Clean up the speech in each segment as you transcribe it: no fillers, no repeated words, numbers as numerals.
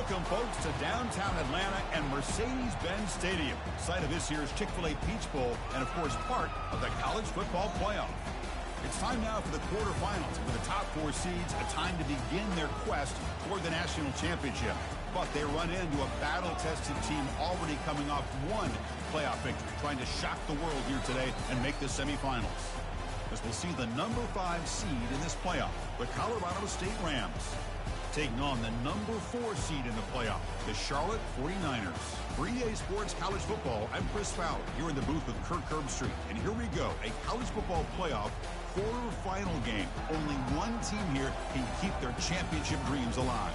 Welcome, folks, to downtown Atlanta and Mercedes-Benz Stadium, site of this year's Chick-fil-A Peach Bowl and, of course, part of the college football playoff. It's time now for the quarterfinals. For the top four seeds, a time to begin their quest toward the national championship. But they run into a battle-tested team already coming off one playoff victory, trying to shock the world here today and make the semifinals. As we'll see the number 5 seed in this playoff, the Colorado State Rams, taking on the number 4 seed in the playoff, the Charlotte 49ers. For EA Sports College Football, I'm Chris Fowler, here in the booth with Kirk Herbstreit. And here we go, a college football playoff quarterfinal game. Only one team here can keep their championship dreams alive.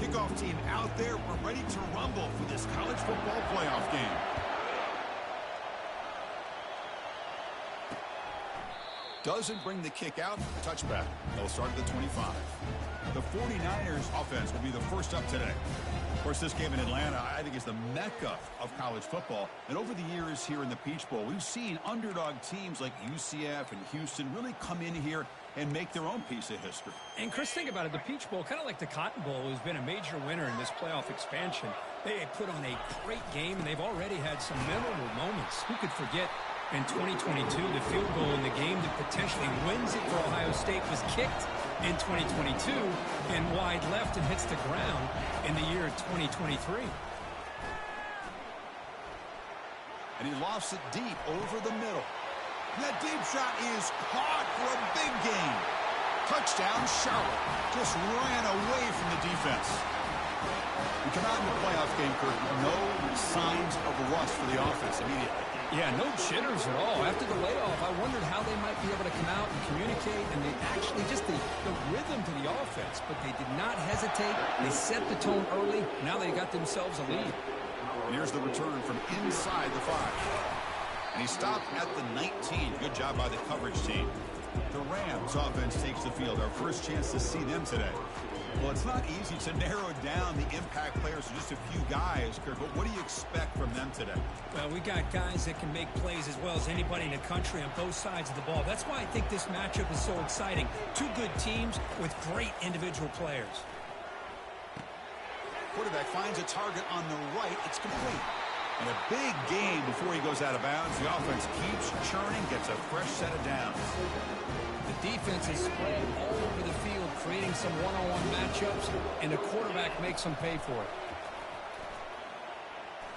Kickoff team out there. We're ready to rumble for this college football playoff game. Doesn't bring the kick out. Touchback. They'll start at the 25. The 49ers offense will be the first up today. Of course, this game in Atlanta, I think, is the mecca of college football. And over the years here in the Peach Bowl, we've seen underdog teams like UCF and Houston really come in here and make their own piece of history. And, Chris, think about it. The Peach Bowl, kind of like the Cotton Bowl, has been a major winner in this playoff expansion. They put on a great game, and they've already had some memorable moments. Who could forget in 2022, the field goal in the game that potentially wins it for Ohio State was kicked in 2022 and wide left and hits the ground in the year 2023. And he lofts it deep over the middle. That deep shot is caught for a big gain. Touchdown, Charlotte. Just ran away from the defense. We come out in the playoff game, Kirk, no signs of rust for the offense immediately. Yeah, no jitters at all. After the layoff, I wondered how they might be able to come out and communicate, and they actually just the rhythm to the offense, but they did not hesitate. They set the tone early. Now they got themselves a lead. And here's the return from inside the 5. And he stopped at the 19. Good job by the coverage team. The Rams offense takes the field. Our first chance to see them today. Well, it's not easy to narrow down the impact players to just a few guys, Kirk, but what do you expect from them today? Well, we got guys that can make plays as well as anybody in the country on both sides of the ball. That's why I think this matchup is so exciting. Two good teams with great individual players. Quarterback finds a target on the right. It's complete. And a big gain before he goes out of bounds. The offense keeps churning, gets a fresh set of downs. The defense is spread all over the field, creating some one-on-one matchups, and the quarterback makes them pay for it.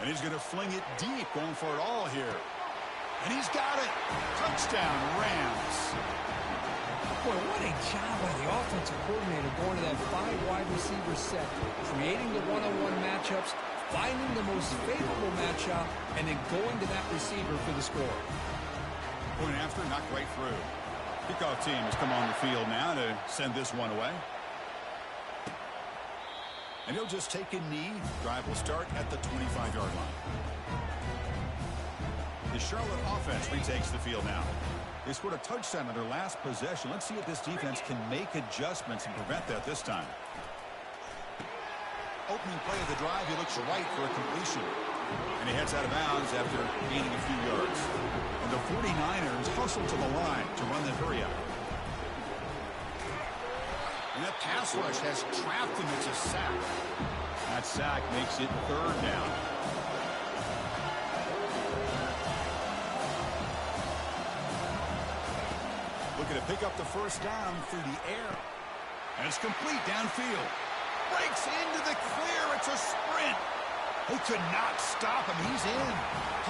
And he's going to fling it deep, going for it all here. And he's got it. Touchdown, Rams. Boy, what a job by the offensive coordinator going to that 5 wide receiver set, creating the one-on-one matchups, finding the most favorable matchup, and then going to that receiver for the score. Point after, knocked right through. Kickoff team has come on the field now to send this one away. And he'll just take a knee. Drive will start at the 25-yard line. The Charlotte offense retakes the field now. They scored a touchdown on their last possession. Let's see if this defense can make adjustments and prevent that this time. Opening play of the drive, he looks right for a completion. And he heads out of bounds after gaining a few yards. And the 49ers hustle to the line to run the hurry up. And that pass rush has trapped him. It's a sack. That sack makes it 3rd down. Looking to pick up the first down through the air. And it's complete downfield. Breaks into the clear. It's a sprint. They could not stop him. He's in.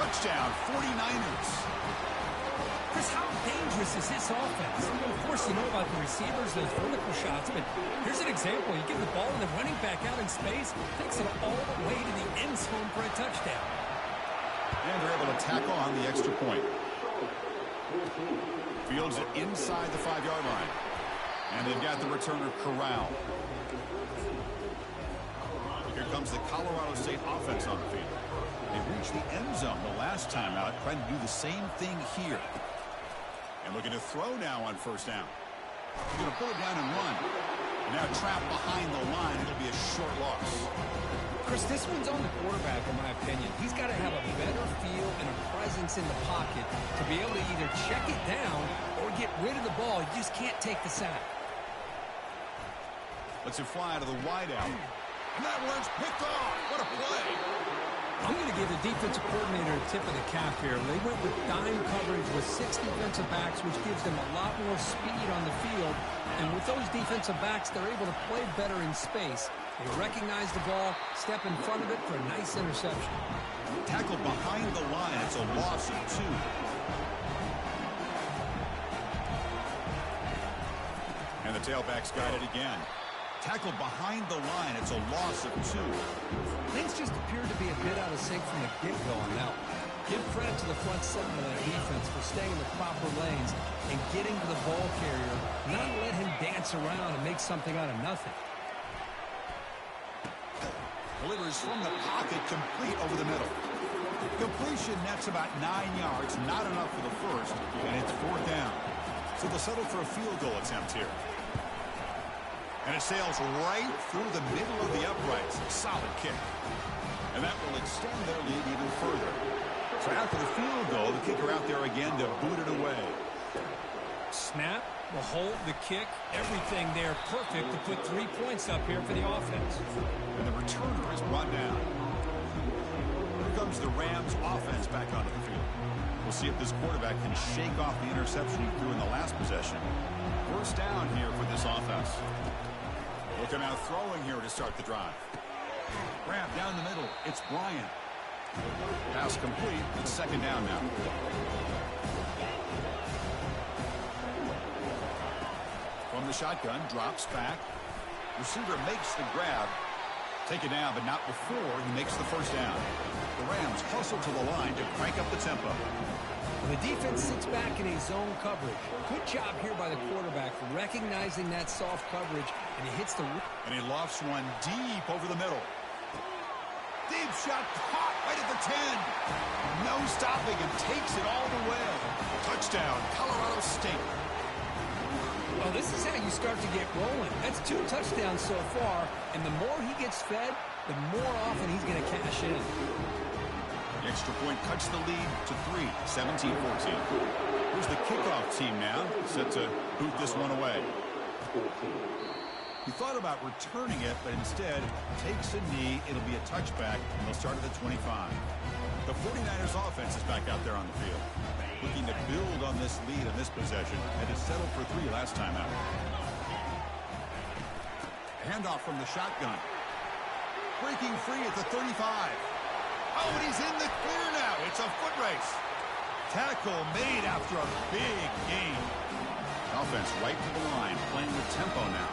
Touchdown, 49ers. Chris, how dangerous is this offense? Of course, you know about the receivers, those vertical shots, but here's an example. You give the ball and the running back out in space, takes it all the way to the end zone for a touchdown. And they're able to tack on the extra point. Fields it inside the 5-yard line. And they've got the returner Corral. Here comes the Colorado State offense on the field. They reached the end zone the last time out, trying to do the same thing here. And looking to throw now on first down. He's going to pull it down and run. And now trapped behind the line. It'll be a short loss. Chris, this one's on the quarterback, in my opinion. He's got to have a better feel and a presence defense in the pocket to be able to either check it down or get rid of the ball. You just can't take the sack. Let's it fly to the wideout. And that one's picked off. What a play. I'm going to give the defensive coordinator a tip of the cap here. They went with dime coverage with 6 defensive backs, which gives them a lot more speed on the field. And with those defensive backs, they're able to play better in space. They recognize the ball, step in front of it for a nice interception. Tackled behind the line. It's a loss of 2. And the tailback's got it again. Tackled behind the line. It's a loss of 2. Things just appeared to be a bit out of sync from the get-go on that one. Give credit to the front seven of that defense for staying in the proper lanes and getting to the ball carrier, not let him dance around and make something out of nothing. Delivers from the pocket, complete over the middle. Completion nets about 9 yards, not enough for the first, and it's 4th down. So they'll settle for a field goal attempt here. And it sails right through the middle of the uprights. Solid kick. And that will extend their lead even further. So after the field goal, the kicker out there again to boot it away. Snap, the hold, the kick, everything there perfect to put 3 points up here for the offense. And the returner is brought down. Here comes the Rams offense back onto the field. We'll see if this quarterback can shake off the interception he threw in the last possession. 1st down here for this offense. We'll come out throwing here to start the drive. Grab down the middle. It's Bryant. Pass complete. It's 2nd down now. From the shotgun, drops back. Receiver makes the grab. Take it down, but not before he makes the 1st down. The Rams hustle to the line to crank up the tempo. The defense sits back in a zone coverage. Good job here by the quarterback recognizing that soft coverage, and he hits the... And he lofts one deep over the middle. Deep shot caught right at the 10. No stopping and takes it all the way. Touchdown, Colorado State. Well, this is how you start to get rolling. That's 2 touchdowns so far, and the more he gets fed, the more often he's going to cash in. The extra point cuts the lead to 3, 17-14. Here's the kickoff team now, set to boot this one away. He thought about returning it, but instead takes a knee. It'll be a touchback, and they'll start at the 25. The 49ers offense is back out there on the field, looking to build on this lead in this possession, and to settle for 3 last time out. Handoff from the shotgun. Breaking free at the 35. Oh, and he's in the clear now. It's a foot race. Tackle made after a big gain. Offense right to the line, playing with tempo now.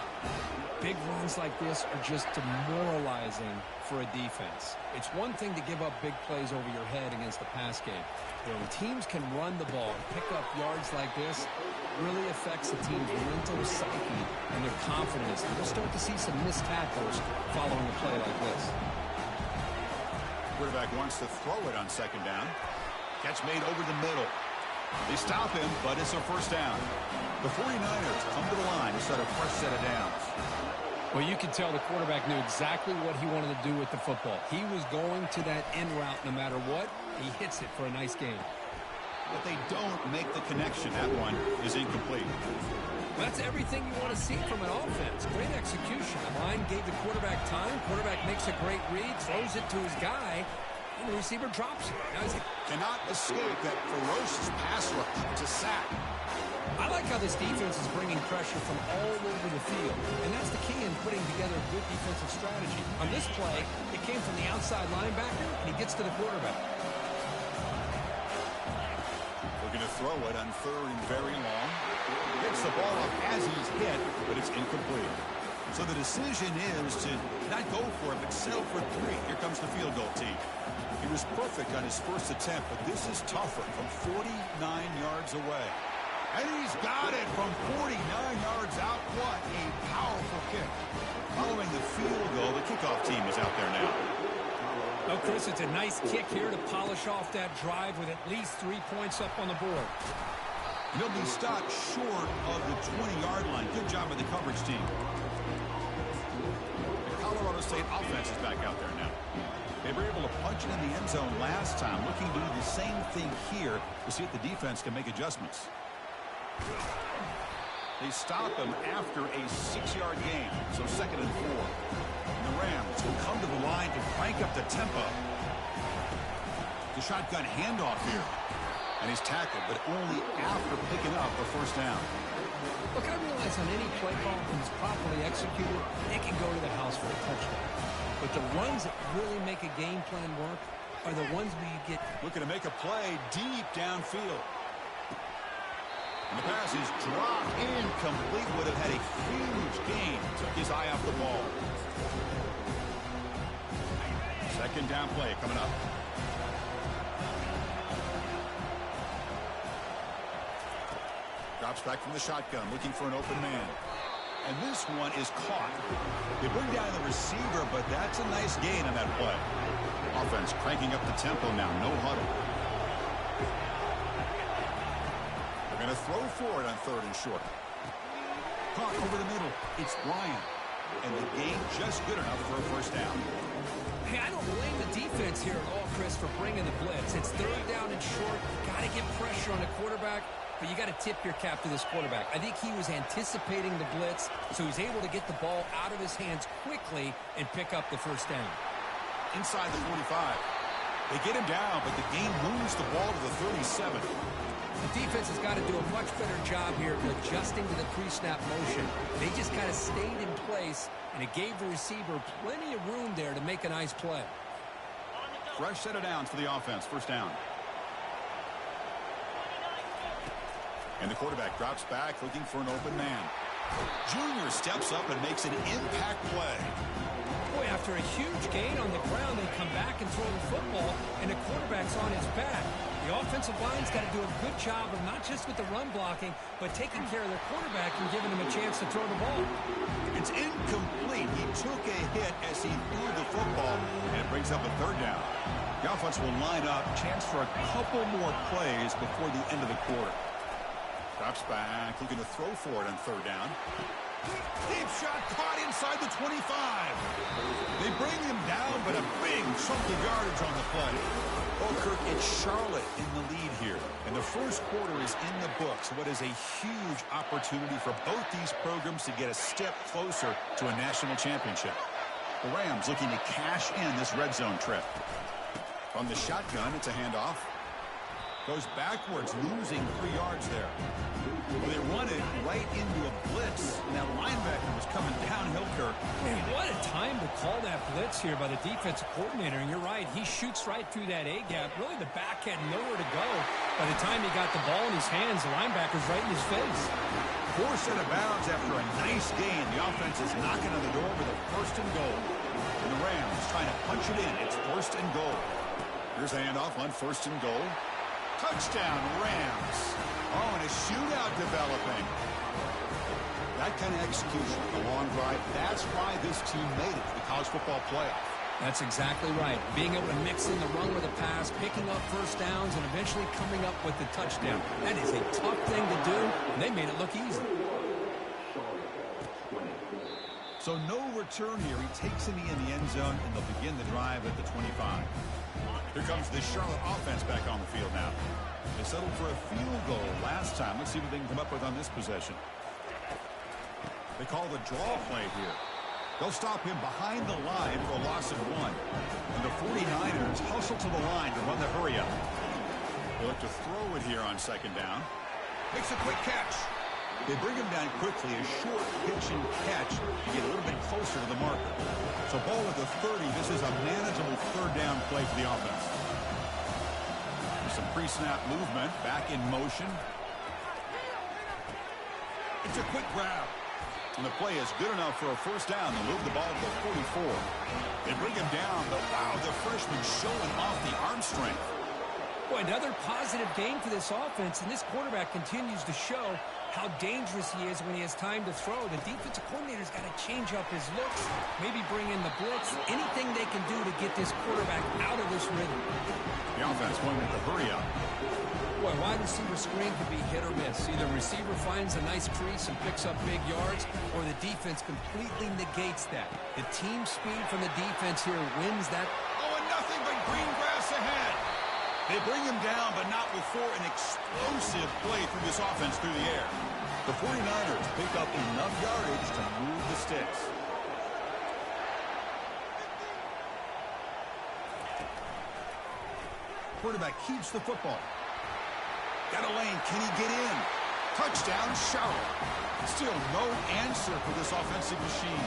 Big runs like this are just demoralizing for a defense. It's one thing to give up big plays over your head against the pass game. But when teams can run the ball and pick up yards like this, it really affects the team's mental psyche and their confidence. And we'll start to see some missed tackles following a play like this. Quarterback wants to throw it on 2nd down. Catch made over the middle. They stop him, but it's a 1st down. The 49ers come to the line to start a fresh set of downs. Well, you can tell the quarterback knew exactly what he wanted to do with the football. He was going to that end route no matter what. He hits it for a nice gain. But they don't make the connection. That one is incomplete. That's everything you want to see from an offense. Great execution. The line gave the quarterback time. Quarterback makes a great read, throws it to his guy, and the receiver drops it. Now he's cannot escape that ferocious pass rush to sack. I like how this defense is bringing pressure from all over the field, and that's the key in putting together a good defensive strategy. On this play, it came from the outside linebacker, and he gets to the quarterback. Looking to throw it on 3rd and very long. Gets the ball up as he's hit, but it's incomplete. So the decision is to not go for it, but settle for 3. Here comes the field goal team. He was perfect on his first attempt, but this is tougher from 49 yards away. And he's got it from 49 yards out. What a powerful kick. Following the field goal, the kickoff team is out there now. Oh, Chris, it's a nice kick here to polish off that drive with at least 3 points up on the board. And he'll be stopped short of the 20-yard line. Good job by the coverage team. The Colorado Florida State offense is back out there now. They were able to punch it in the end zone last time, looking to do the same thing here to see if the defense can make adjustments. They stop him after a 6-yard gain, so 2nd and 4. And the Rams will come to the line to crank up the tempo. The shotgun handoff here. And he's tackled, but only after picking up the first down. Look, I realize on any play call, when it's properly executed, it can go to the house for a touchdown. But the runs that really make a game plan work are the ones where you get... Looking to make a play deep downfield. And the pass is dropped incomplete. Would have had a huge gain. Took his eye off the ball. 2nd down play coming up. Drops back from the shotgun, looking for an open man. And this one is caught. They bring down the receiver, but that's a nice gain on that play. Offense cranking up the tempo now, no huddle. They're going to throw for it on 3rd and short. Caught over the middle. It's Bryant. And the gain just good enough for a first down. Hey, I don't blame the defense here at all, Chris, for bringing the blitz. It's 3rd down and short. Got to get pressure on the quarterback. But you got to tip your cap to this quarterback. I think he was anticipating the blitz, so he's able to get the ball out of his hands quickly and pick up the first down. Inside the 45. They get him down, but the game moves the ball to the 37. The defense has got to do a much better job here of adjusting to the pre-snap motion. They just kind of stayed in place, and it gave the receiver plenty of room there to make a nice play. Fresh set of downs for the offense. First down. And the quarterback drops back, looking for an open man. Junior steps up and makes an impact play. Boy, after a huge gain on the ground, they come back and throw the football, and the quarterback's on his back. The offensive line's got to do a good job of not just with the run blocking, but taking care of their quarterback and giving him a chance to throw the ball. It's incomplete. He took a hit as he threw the football, and it brings up a 3rd down. The offense will line up, chance for a couple more plays before the end of the quarter. Drops back, looking to throw for it on 3rd down. Deep shot caught inside the 25. They bring him down, but a big chunk of yardage on the play. Oh, Kirk, it's Charlotte in the lead here. And the first quarter is in the books. What is a huge opportunity for both these programs to get a step closer to a national championship. The Rams looking to cash in this red zone trip. From the shotgun, it's a handoff. Goes backwards, losing 3 yards there. Well, they run it right into a blitz, and that linebacker was coming downhill, Kirk. Man, what a time to call that blitz here by the defensive coordinator. And you're right, he shoots right through that A-gap. Really, the back had nowhere to go. By the time he got the ball in his hands, the linebacker's right in his face. 4 set of bounds after a nice gain. The offense is knocking on the door with a 1st and goal. And the Rams trying to punch it in. It's 1st and goal. Here's a handoff on 1st and goal. Touchdown, Rams. Oh, and a shootout developing. That kind of execution, the long drive, that's why this team made it to the college football playoff. That's exactly right. Being able to mix in the run with a pass, picking up first downs, and eventually coming up with the touchdown. That is a tough thing to do, and they made it look easy. So no return here. He takes it in the end zone, and they'll begin the drive at the 25. Here comes the Charlotte offense back on the field now. They settled for a field goal last time. Let's see what they can come up with on this possession. They call the draw play here. They'll stop him behind the line for a loss of 1. And the 49ers hustle to the line to run the hurry up. They'll look to throw it here on 2nd down. Makes a quick catch. They bring him down quickly, a short pitch and catch to get a little bit closer to the marker. So ball at the 30. This is a manageable 3rd down play for the offense. There's some pre-snap movement, back in motion. It's a quick grab. And the play is good enough for a first down. They move the ball to the 44. They bring him down, but wow, the freshman showing off the arm strength. Boy, another positive game for this offense, and this quarterback continues to show how dangerous he is when he has time to throw. The defensive coordinator's got to change up his looks, maybe bring in the blitz, anything they can do to get this quarterback out of this rhythm. The offense going with the hurry up. Boy, wide receiver screen could be hit or miss. Either receiver finds a nice crease and picks up big yards, or the defense completely negates that. The team speed from the defense here wins that. Oh, and nothing but green grass ahead. They bring him down, but not before an explosive play through this offense through the air. The 49ers pick up enough yardage to move the sticks. Quarterback keeps the football. Got a lane. Can he get in? Touchdown, Charlotte. Still no answer for this offensive machine.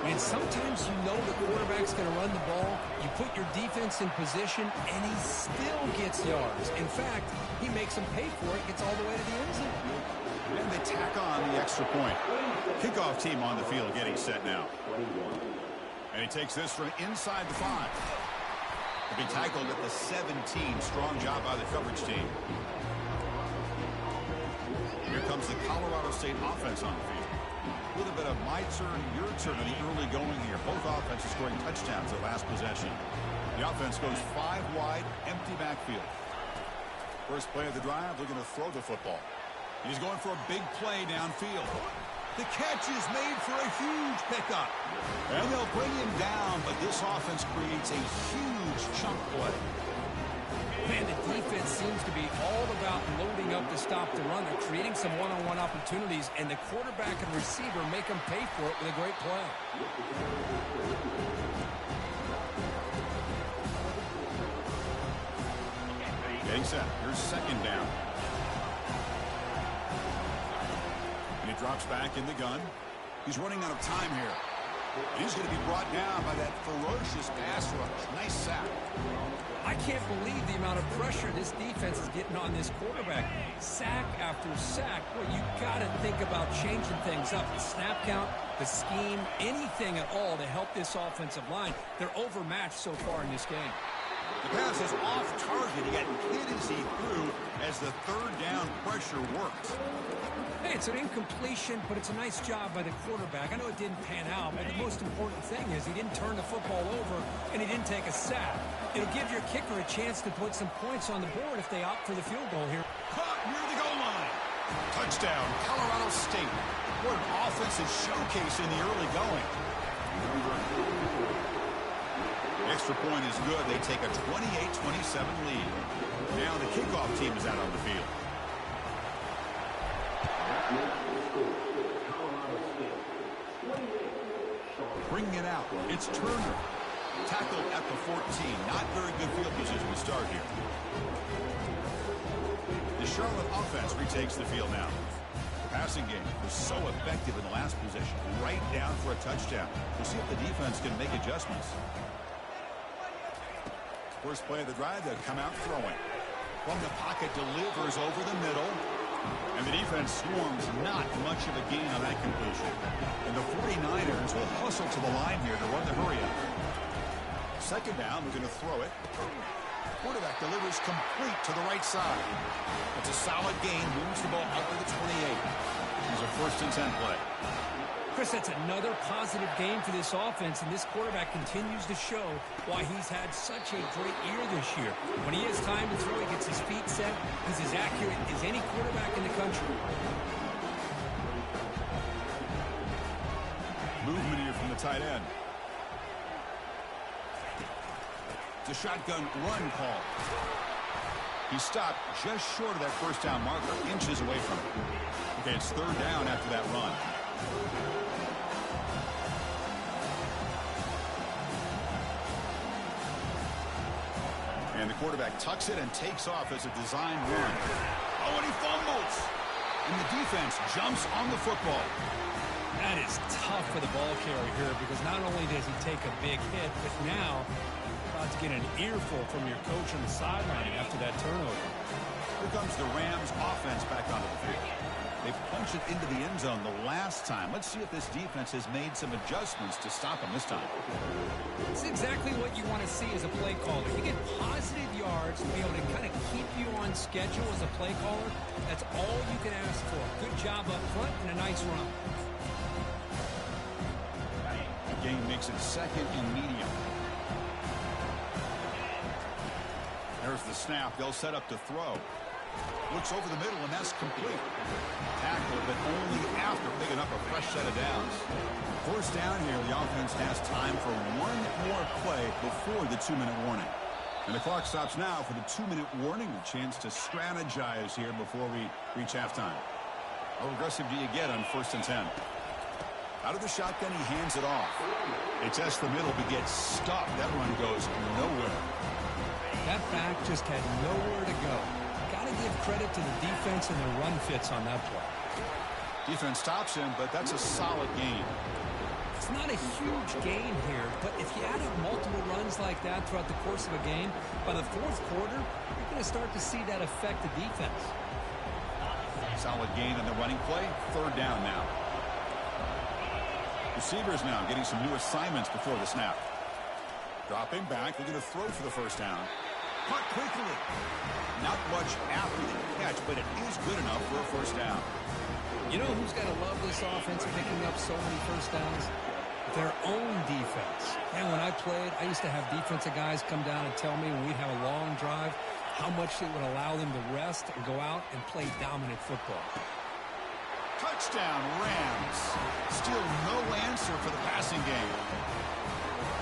And sometimes you know the quarterback's going to run the ball. You put your defense in position, and he still gets yards. In fact, he makes them pay for it, gets all the way to the end zone. And they tack on the extra point. Kickoff team on the field getting set now. And he takes this from inside the 5. He'll be tackled at the 17. Strong job by the coverage team. Here comes the Colorado State offense on the field. A little bit of my turn, your turn in the early going here. Both offenses scoring touchdowns at last possession. The offense goes 5 wide, empty backfield. First play of the drive, looking to throw the football. He's going for a big play downfield. The catch is made for a huge pickup. And they'll bring him down, but this offense creates a huge chunk play. Man, the defense seems to be all about loading up to stop the run. They're creating some one-on-one opportunities, and the quarterback and receiver make them pay for it with a great play. Getting set. Here's second down. And he drops back in the gun. He's running out of time here. He's going to be brought down by that ferocious pass rush. Nice sack. I can't believe the amount of pressure this defense is getting on this quarterback. Sack after sack. Well, you got to think about changing things up. The snap count, the scheme, anything at all to help this offensive line. They're overmatched so far in this game. The pass is off target. He got hit as he threw as the third down pressure worked. Hey, it's an incompletion, but it's a nice job by the quarterback. I know it didn't pan out, but the most important thing is he didn't turn the football over and he didn't take a sack. It'll give your kicker a chance to put some points on the board if they opt for the field goal here. Caught near the goal line. Touchdown, Colorado State. What an offensive showcase in the early going. Extra point is good. They take a 28-27 lead. Now the kickoff team is out on the field. Bringing it out. It's Turner. Tackled at the 14. Not very good field position to start here. The Charlotte offense retakes the field now. The passing game was so effective in the last possession. Right down for a touchdown. We'll see if the defense can make adjustments. First play of the drive, they'll come out throwing. From the pocket, delivers over the middle. And the defense swarms not much of a gain on that completion. And the 49ers will hustle to the line here to run the hurry up. Second down, we're going to throw it. Quarterback delivers complete to the right side. It's a solid gain, moves the ball up to the 28. Here's a 1st and 10 play. Chris, that's another positive game for this offense, and this quarterback continues to show why he's had such a great year this year. When he has time to throw, he gets his feet set. He's as accurate as any quarterback in the country. Movement here from the tight end. It's a shotgun run call. He stopped just short of that first down marker, inches away from it. Okay, it's 3rd down after that run. And the quarterback tucks it and takes off as a design run. Oh, and he fumbles. And the defense jumps on the football. That is tough for the ball carrier here because not only does he take a big hit, but now about to get an earful from your coach on the sideline after that turnover. Here comes the Rams offense back onto the field. They punched it into the end zone the last time. Let's see if this defense has made some adjustments to stop them this time. It's exactly what you want to see as a play caller. You get positive yards to be able to kind of keep you on schedule as a play caller, that's all you can ask for. Good job up front and a nice run. The game makes it second and medium. There's the snap. They'll set up to throw. Looks over the middle, and that's complete. Tackle, but only after picking up a fresh set of downs. First down here, the offense has time for one more play before the 2-minute warning. And the clock stops now for the 2-minute warning. A chance to strategize here before we reach halftime. How aggressive do you get on 1st and 10? Out of the shotgun, he hands it off. He tests the middle, but gets stopped. That run goes nowhere. That back just had nowhere to go. Got to give credit to the defense and their run fits on that play. Defense stops him, but that's a solid gain. It's not a huge gain here, but if you add up multiple runs like that throughout the course of a game, by the 4th quarter, you're going to start to see that affect the defense. Solid gain on the running play. 3rd down now. Receivers now getting some new assignments before the snap. Dropping back, looking to throw for the 1st down. Caught quickly. Not much after the catch, but it is good enough for a 1st down. You know who's got to love this offense picking up so many 1st downs? Their own defense. And when I played, I used to have defensive guys come down and tell me when we'd have a long drive how much it would allow them to rest and go out and play dominant football. Touchdown, Rams. Still no answer for the passing game.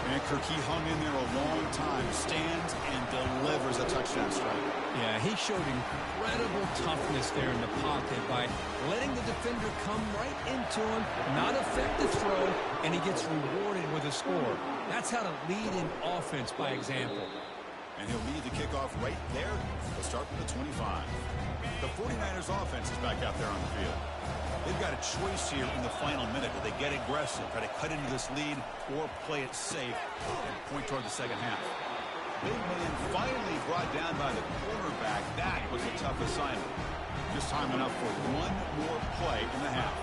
And Kirk, he hung in there a long time, stands and delivers a touchdown strike. Yeah, he showed incredible toughness there in the pocket by letting the defender come right into him, not affect the throw, and he gets rewarded with a score. That's how to lead in offense by example. And he'll lead the kickoff right there. They'll start from the 25. The 49ers offense is back out there on the field. They've got a choice here in the final minute. Do they get aggressive, try to cut into this lead, or play it safe and point toward the second half? Big man finally brought down by the quarterback. That was a tough assignment. Just time enough for one more play in the half.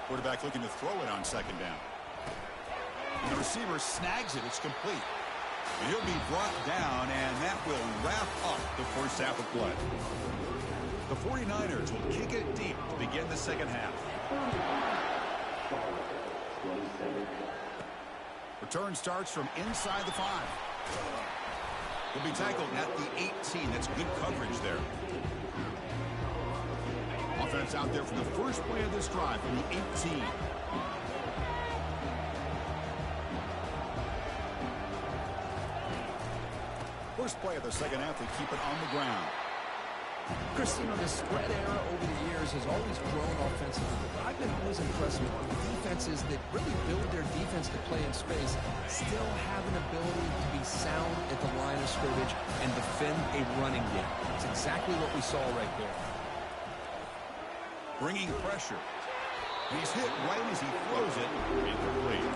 Quarterback looking to throw it on 2nd down. And the receiver snags it. It's complete. And he'll be brought down, and that will wrap up the 1st half of play. The 49ers will kick it deep to begin the second half. Return starts from inside the 5. He'll be tackled at the 18. That's good coverage there. Offense out there for the first play of this drive from the 18. First play of the second half, they keep it on the ground. Chris, you know, the spread era over the years has always grown offensively. But I've been always impressed with defenses that really build their defense to play in space, still have an ability to be sound at the line of scrimmage and defend a running game. It's exactly what we saw right there. Bringing pressure. He's hit right as he throws it. Incomplete.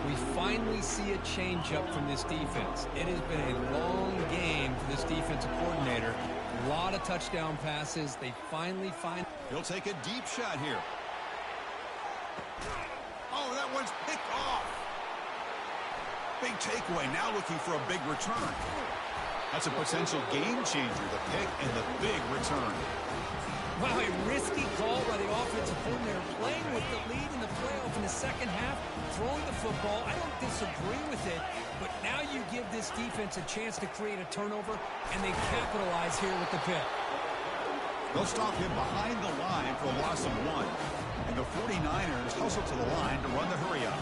We finally see a change-up from this defense. It has been a long game for this defensive coordinator. A lot of touchdown passes. They finally find... He'll take a deep shot here. Oh, that one's picked off. Big takeaway. Now looking for a big return. That's a potential game changer, the pick and the big return. Wow, a risky call by the offensive coordinator, playing with the lead in the playoff in the second half, throwing the football. I don't disagree with it, but now you give this defense a chance to create a turnover, and they capitalize here with the pick. They'll stop him behind the line for a loss of 1. And the 49ers hustle to the line to run the hurry-up.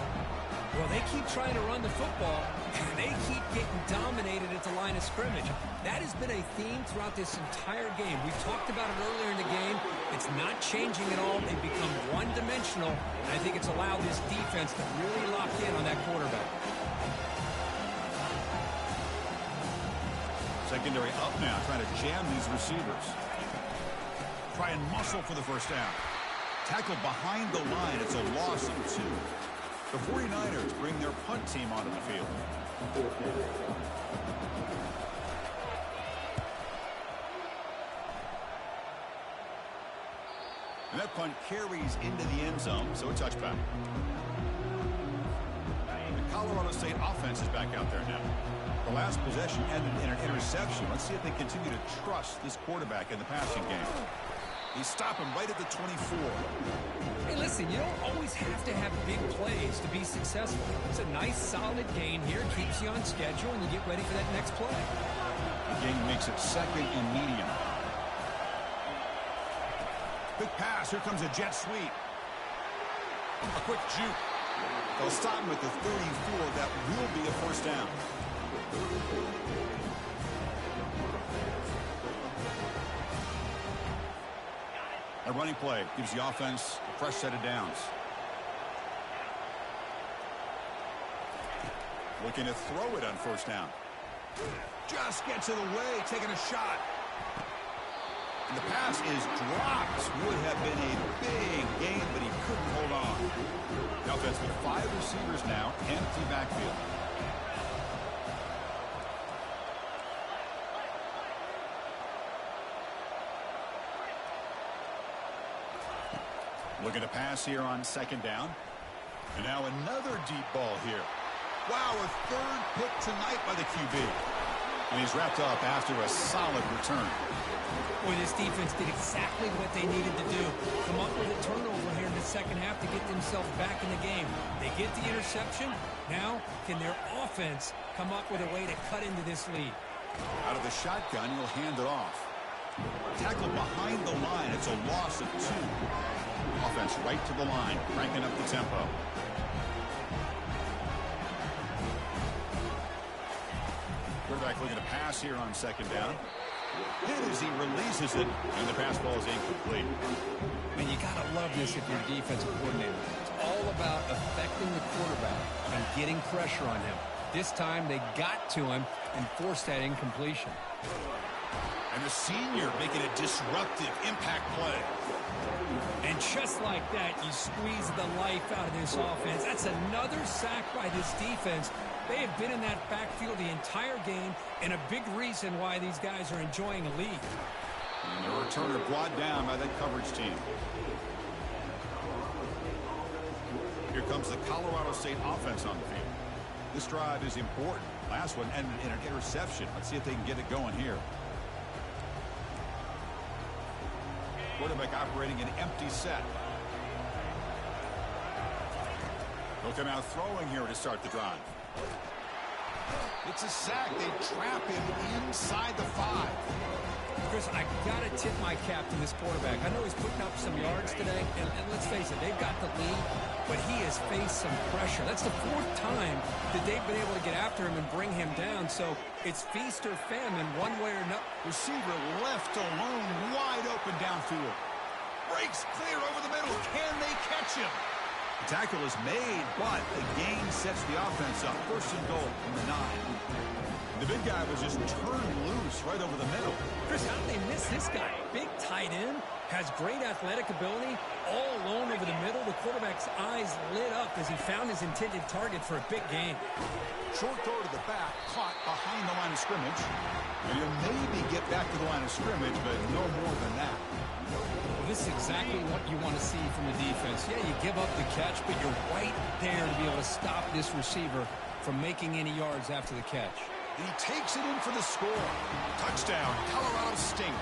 Well, they keep trying to run the football, and they keep getting dominated at the line of scrimmage. That has been a theme throughout this entire game. We talked about it earlier in the game. It's not changing at all. They've become one-dimensional, and I think it's allowed this defense to really lock in on that quarterback. Secondary up now, trying to jam these receivers. Try and muscle for the first down. Tackle behind the line. It's a loss of 2. The 49ers bring their punt team onto the field. And that punt carries into the end zone, so a touchback. The Colorado State offense is back out there now. The last possession ended in an interception. Let's see if they continue to trust this quarterback in the passing game. He stopped him right at the 24. Hey, listen, you don't always have to have big plays to be successful. It's a nice, solid gain here. Keeps you on schedule, and you get ready for that next play. The gain makes it second and medium. Quick pass. Here comes a jet sweep. A quick juke. They'll stop him at the 34. That will be a first down. A running play gives the offense a fresh set of downs. Looking to throw it on first down. Just gets in the way, taking a shot. And the pass is dropped. Would have been a big gain, but he couldn't hold on. The offense with 5 receivers now, empty backfield. Looking to pass here on second down. And now another deep ball here. Wow, a third pick tonight by the QB. And he's wrapped up after a solid return. Boy, this defense did exactly what they needed to do. Come up with a turnover here in the second half to get themselves back in the game. They get the interception. Now, can their offense come up with a way to cut into this lead? Out of the shotgun, he'll hand it off. Tackled behind the line. It's a loss of 2. Offense right to the line, cranking up the tempo. Quarterback looking to pass here on second down. Hit as he releases it, and the pass ball is incomplete. I mean, you got to love this if you're a defensive coordinator. It's all about affecting the quarterback and getting pressure on him. This time, they got to him and forced that incompletion. And the senior making a disruptive impact play. And just like that, you squeeze the life out of this offense. That's another sack by this defense. They have been in that backfield the entire game, and a big reason why these guys are enjoying a lead. And the returner brought down by that coverage team. Here comes the Colorado State offense on the field. This drive is important. Last one ended in an interception. Let's see if they can get it going here. Quarterback operating an empty set. Looking out throwing here to start the drive. It's a sack. They trap him inside the 5. Chris, I got to tip my cap to this quarterback. I know he's putting up some yards today, and let's face it, they've got the lead, but he has faced some pressure. That's the 4th time that they've been able to get after him and bring him down, so it's feast or famine one way or another. Receiver left alone, wide open downfield. Breaks clear over the middle. Can they catch him? The tackle is made, but the gain sets the offense up. 1st and goal from the 9. The big guy was just turned loose right over the middle. Chris, how did they miss this guy? Big tight end, has great athletic ability, all alone over the middle. The quarterback's eyes lit up as he found his intended target for a big gain. Short throw to the back, caught behind the line of scrimmage. And you'll maybe get back to the line of scrimmage, but no more than that. Well, this is exactly what you want to see from the defense. Yeah, you give up the catch, but you're right there to be able to stop this receiver from making any yards after the catch. He takes it in for the score. Touchdown, Colorado State.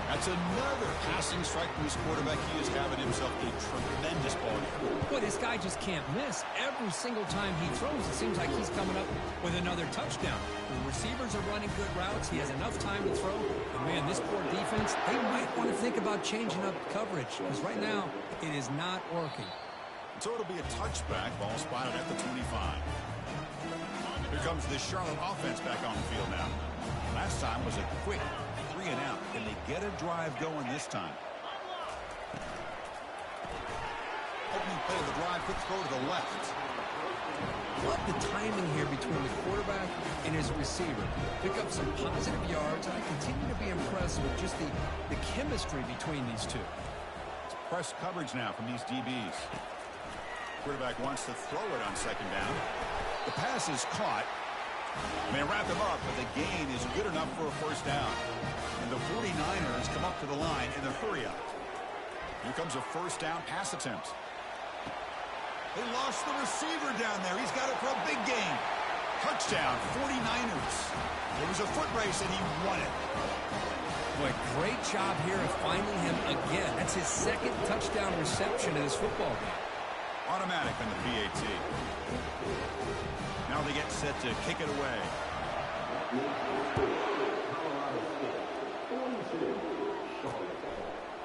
That's another passing strike from his quarterback. He is having himself a tremendous ball game. Boy, this guy just can't miss. Every single time he throws, it seems like he's coming up with another touchdown. The receivers are running good routes. He has enough time to throw. And, man, this poor defense, they might want to think about changing up coverage because right now it is not working. So it'll be a touchback. Ball spotted at the 25. Here comes the Charlotte offense back on the field now. Last time was a quick 3 and out. Can they get a drive going this time? Opening play of the drive, quick throw to the left. Love the timing here between the quarterback and his receiver. Pick up some positive yards, and I continue to be impressed with just the chemistry between these two. It's press coverage now from these DBs. Quarterback wants to throw it on second down. The pass is caught. They wrap him up, but the gain is good enough for a first down. And the 49ers come up to the line in the hurry up. Here comes a first down pass attempt. They lost the receiver down there. He's got it for a big gain. Touchdown, 49ers. It was a foot race, and he won it. Boy, great job here of finding him again. That's his second touchdown reception in this football game. Automatic on the PAT. Now they get set to kick it away.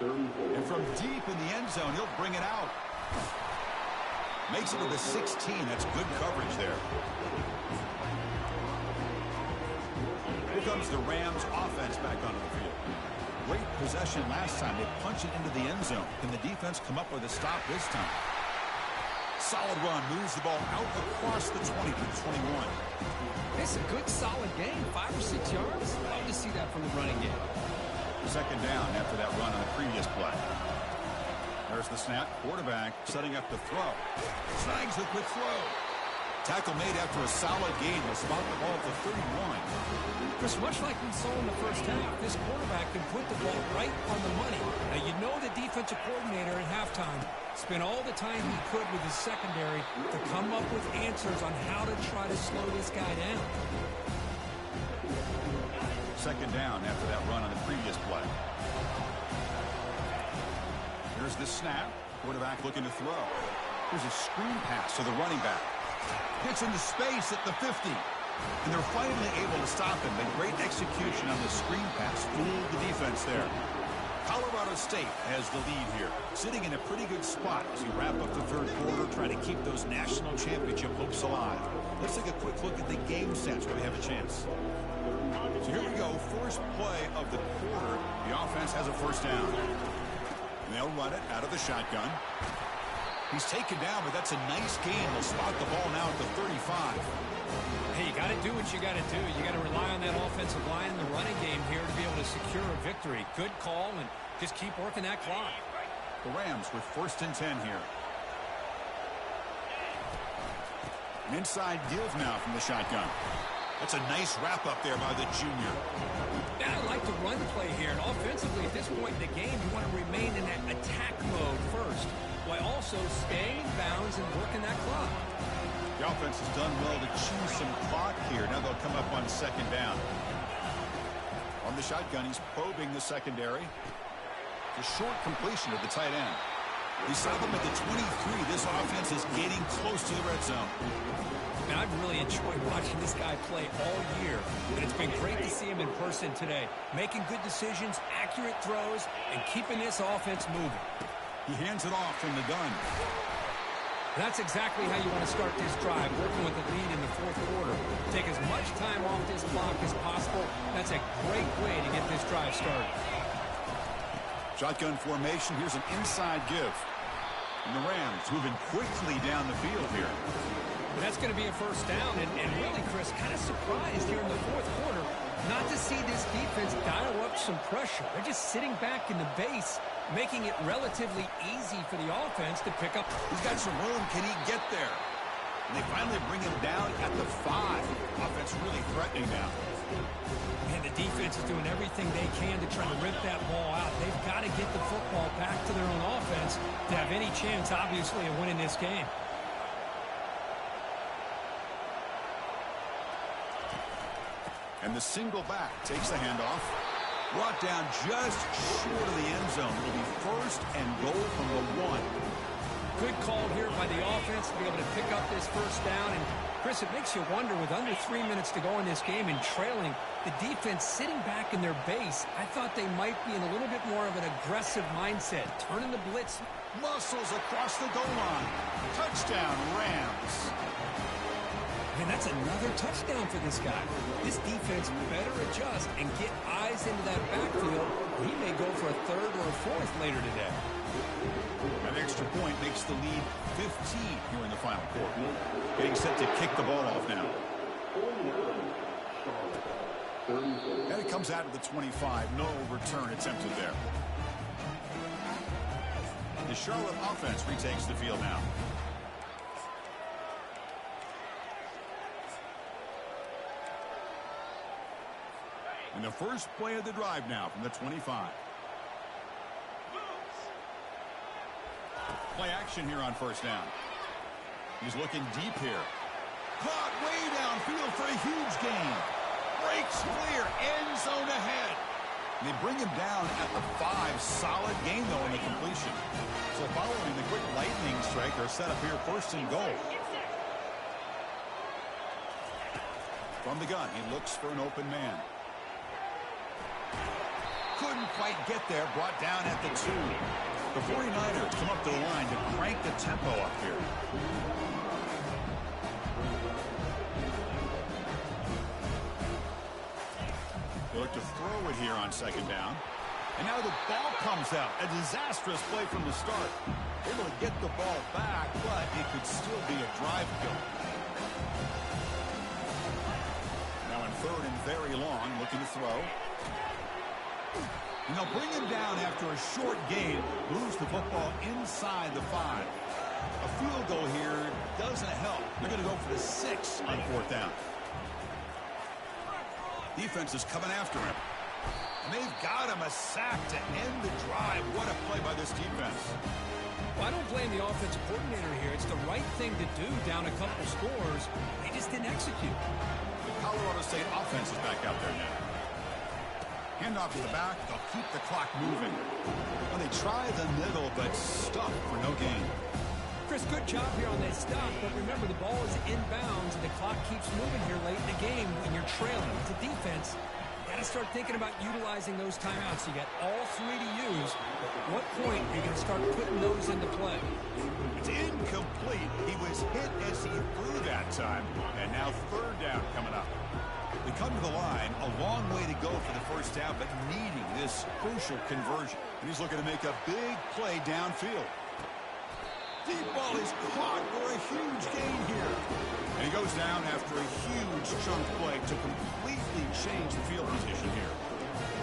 And from deep in the end zone, he'll bring it out. Makes it to the 16. That's good coverage there. Here comes the Rams offense back onto the field. Great possession last time. They punch it into the end zone. Can the defense come up with a stop this time? Solid run. Moves the ball out across the 20 to the 21. It's a good, solid game. 5 or 6 yards. Love to see that from the running game. Second down after that run on the previous play. There's the snap. Quarterback setting up the throw. Snags the quick throw. Tackle made after a solid gain. Will spot the ball at the 31. Chris, much like we saw in the first half, this quarterback can put the ball right on the money. Now, you know the defensive coordinator at halftime spent all the time he could with his secondary to come up with answers on how to try to slow this guy down. Second down after that run on the previous play. Here's the snap. Quarterback looking to throw. Here's a screen pass to the running back. Hits into space at the 50. And they're finally able to stop him. The great execution on the screen pass fooled the defense there. Colorado State has the lead here, sitting in a pretty good spot as we wrap up the third quarter, trying to keep those national championship hopes alive. Let's take a quick look at the game stats where we have a chance. So here we go, first play of the quarter. The offense has a first down. And they'll run it out of the shotgun. He's taken down, but that's a nice gain. They'll spot the ball now at the 35. Hey, you got to do what you got to do. You got to rely on that offensive line in the running game here to be able to secure a victory. Good call, and just keep working that clock. The Rams with first and 10 here. An inside give now from the shotgun. That's a nice wrap up there by the junior. Yeah, I like the run play here. And offensively, at this point in the game, you want to remain in that attack mode first, while also staying in bounds and working that clock. The offense has done well to chew some clock here. Now they'll come up on second down. On the shotgun, he's probing the secondary. The short completion to the tight end. He saw them at the 23. This offense is getting close to the red zone. And I've really enjoyed watching this guy play all year. And it's been great to see him in person today. Making good decisions, accurate throws, and keeping this offense moving. He hands it off from the gun. That's exactly how you want to start this drive, working with the lead in the fourth quarter. Take as much time off this clock as possible. That's a great way to get this drive started. Shotgun formation. Here's an inside give. And the Rams moving quickly down the field here. And that's going to be a first down. And really, Chris, kind of surprised here in the fourth quarter not to see this defense dial up some pressure. They're just sitting back in the base, making it relatively easy for the offense to pick up. He's got some room. Can he get there? And they finally bring him down at the 5. Offense really threatening now. And the defense is doing everything they can to try to rip that ball out. They've got to get the football back to their own offense to have any chance, obviously, of winning this game. And the single back takes the handoff. Brought down just short of the end zone. It'll be first and goal from the 1. Good call here by the offense to be able to pick up this first down. And, Chris, it makes you wonder, with under 3 minutes to go in this game and trailing, the defense sitting back in their base, I thought they might be in a little bit more of an aggressive mindset, turning the blitz. Muscles across the goal line. Touchdown, Rams. And that's another touchdown for this guy. This defense better adjust and get eyes into that backfield. He may go for a third or a fourth later today. An extra point makes the lead 15 here in the final quarter. Getting set to kick the ball off now. And it comes out of the 25. No return attempted there. The Charlotte offense retakes the field now. And the first play of the drive now from the 25. Play action here on first down. He's looking deep here. Caught way downfield for a huge gain. Breaks clear. End zone ahead. They bring him down at the 5. Solid gain, though, in the completion. So following the quick lightning strike, they're set up here first and goal. From the gun, he looks for an open man. Couldn't quite get there. Brought down at the 2. The 49ers come up to the line to crank the tempo up here. They look to throw it here on second down. And now the ball comes out. A disastrous play from the start. Able to get the ball back, but it could still be a drive kill. Now in third and very long, looking to throw. And they'll bring him down after a short gain. Moves the football inside the 5. A field goal here doesn't help. They're going to go for the 6 on fourth down. Defense is coming after him. And they've got him a sack to end the drive. What a play by this defense. Well, I don't blame the offensive coordinator here. It's the right thing to do down a couple scores. They just didn't execute. The Colorado State offense is back out there now. Handoff to the back. They'll keep the clock moving. Well, they try the middle, but stuck for no gain. Chris, good job here on that stop, but remember the ball is inbounds and the clock keeps moving here late in the game when you're trailing. As a defense, you got to start thinking about utilizing those timeouts. You got all 3 to use. At what point are you going to start putting those into play? It's incomplete. He was hit as he threw that time. And now third down coming up. They come to the line, a long way to go for the first down, but needing this crucial conversion. And he's looking to make a big play downfield. Deep ball is caught for a huge gain here. And he goes down after a huge chunk play to completely change the field position here.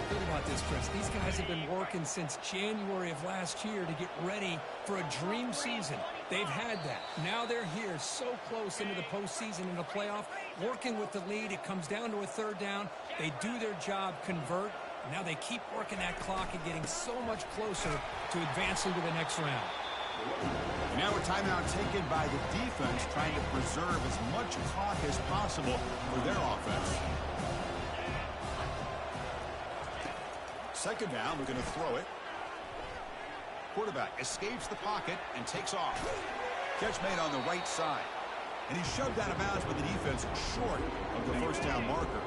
Think about this, Chris. These guys have been working since January of last year to get ready for a dream season. They've had that. Now they're here so close into the postseason and the playoff, working with the lead. It comes down to a third down. They do their job, convert. Now they keep working that clock and getting so much closer to advancing to the next round. And now a timeout taken by the defense, trying to preserve as much clock as possible for their offense. Second down, we're going to throw it. Quarterback escapes the pocket and takes off. Catch made on the right side. And he's shoved out of bounds by the defense short of the first down marker.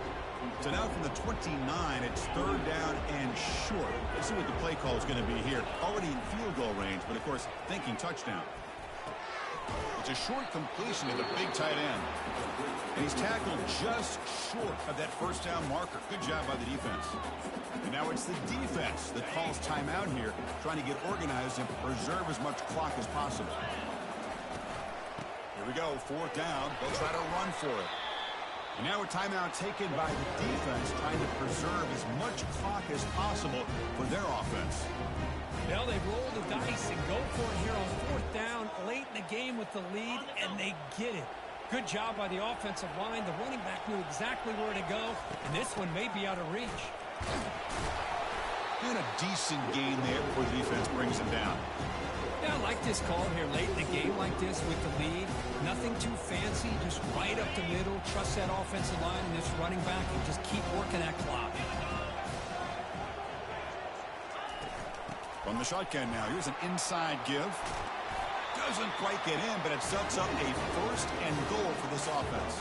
So now from the 29, it's third down and short. Let's see what the play call is going to be here. Already in field goal range, but of course, thinking touchdown. It's a short completion to the big tight end. And he's tackled just short of that first down marker. Good job by the defense. And now it's the defense that calls timeout here, trying to get organized and preserve as much clock as possible. Here we go, fourth down. They'll try to run for it. And now a timeout taken by the defense, trying to preserve as much clock as possible for their offense. Well, they roll the dice and go for it here on fourth down, late in the game with the lead, and they get it. Good job by the offensive line. The running back knew exactly where to go, and this one may be out of reach. And a decent gain there before the defense brings him down. Yeah, I like this call here late in a game like this with the lead. Nothing too fancy, just right up the middle. Trust that offensive line and this running back and just keep working that clock. From the shotgun now, here's an inside give. Doesn't quite get in, but it sets up a first and goal for this offense.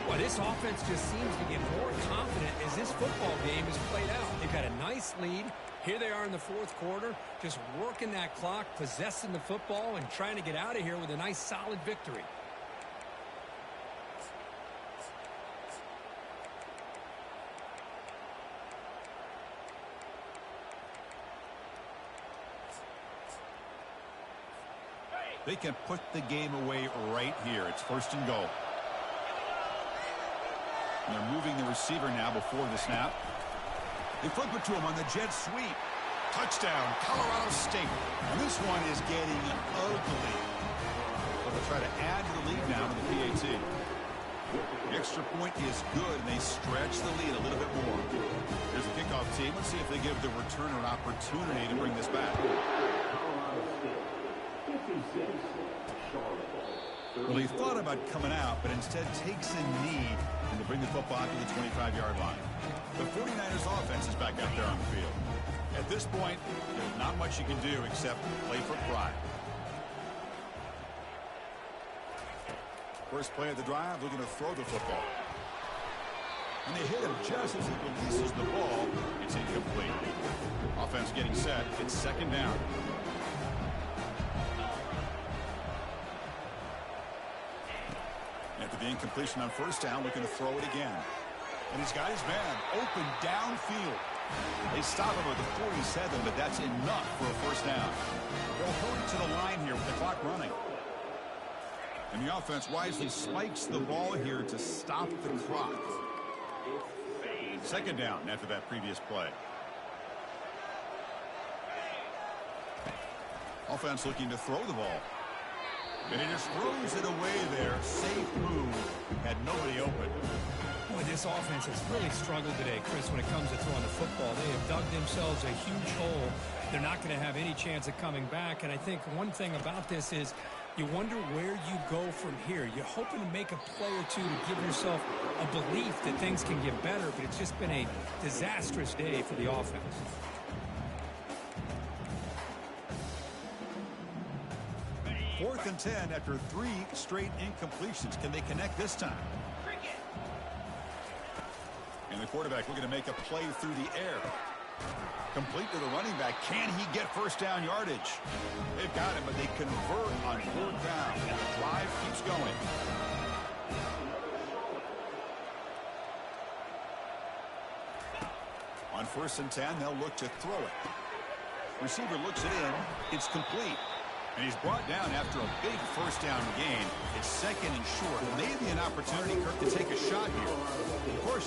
Well, this offense just seems to get more confident as this football game is played out. They've got a nice lead. Here they are in the fourth quarter, just working that clock, possessing the football, and trying to get out of here with a nice, solid victory. They can put the game away right here. It's first and goal. And they're moving the receiver now before the snap. They flip it to him on the jet sweep. Touchdown, Colorado State. And this one is getting ugly. But they'll try to add to the lead now to the PAT. The extra point is good, and they stretch the lead a little bit more. Here's the kickoff team. Let's see if they give the returner an opportunity to bring this back. Well, he thought about coming out, but instead takes a knee and to bring the football to the 25-yard line. The 49ers offense is back out there on the field. At this point, there's not much you can do except play for pride. First play of the drive, looking to throw the football. And they hit him just as he releases the ball. It's incomplete. Offense getting set. It's second down. After the incompletion on first down, looking to throw it again. And he's got his man open downfield. They stop him at the 47, but that's enough for a first down. They'll hurry to the line here with the clock running. And the offense wisely spikes the ball here to stop the clock. Second down after that previous play. Offense looking to throw the ball. And he just throws it away there. Safe move. Had nobody open. Boy, this offense has really struggled today, Chris, when it comes to throwing the football. They have dug themselves a huge hole. They're not going to have any chance of coming back. And I think one thing about this is you wonder where you go from here. You're hoping to make a play or two to give yourself a belief that things can get better, but it's just been a disastrous day for the offense. Fourth and 10 after 3 straight incompletions. Can they connect this time? And the quarterback looking to make a play through the air. Complete to the running back. Can he get first down yardage? They've got him, but they convert on fourth down. And the drive keeps going. On first and 10, they'll look to throw it. Receiver looks it in. It's complete. And he's brought down after a big first down gain. It's second and short. Maybe an opportunity, Kirk, to take a shot here. Of course,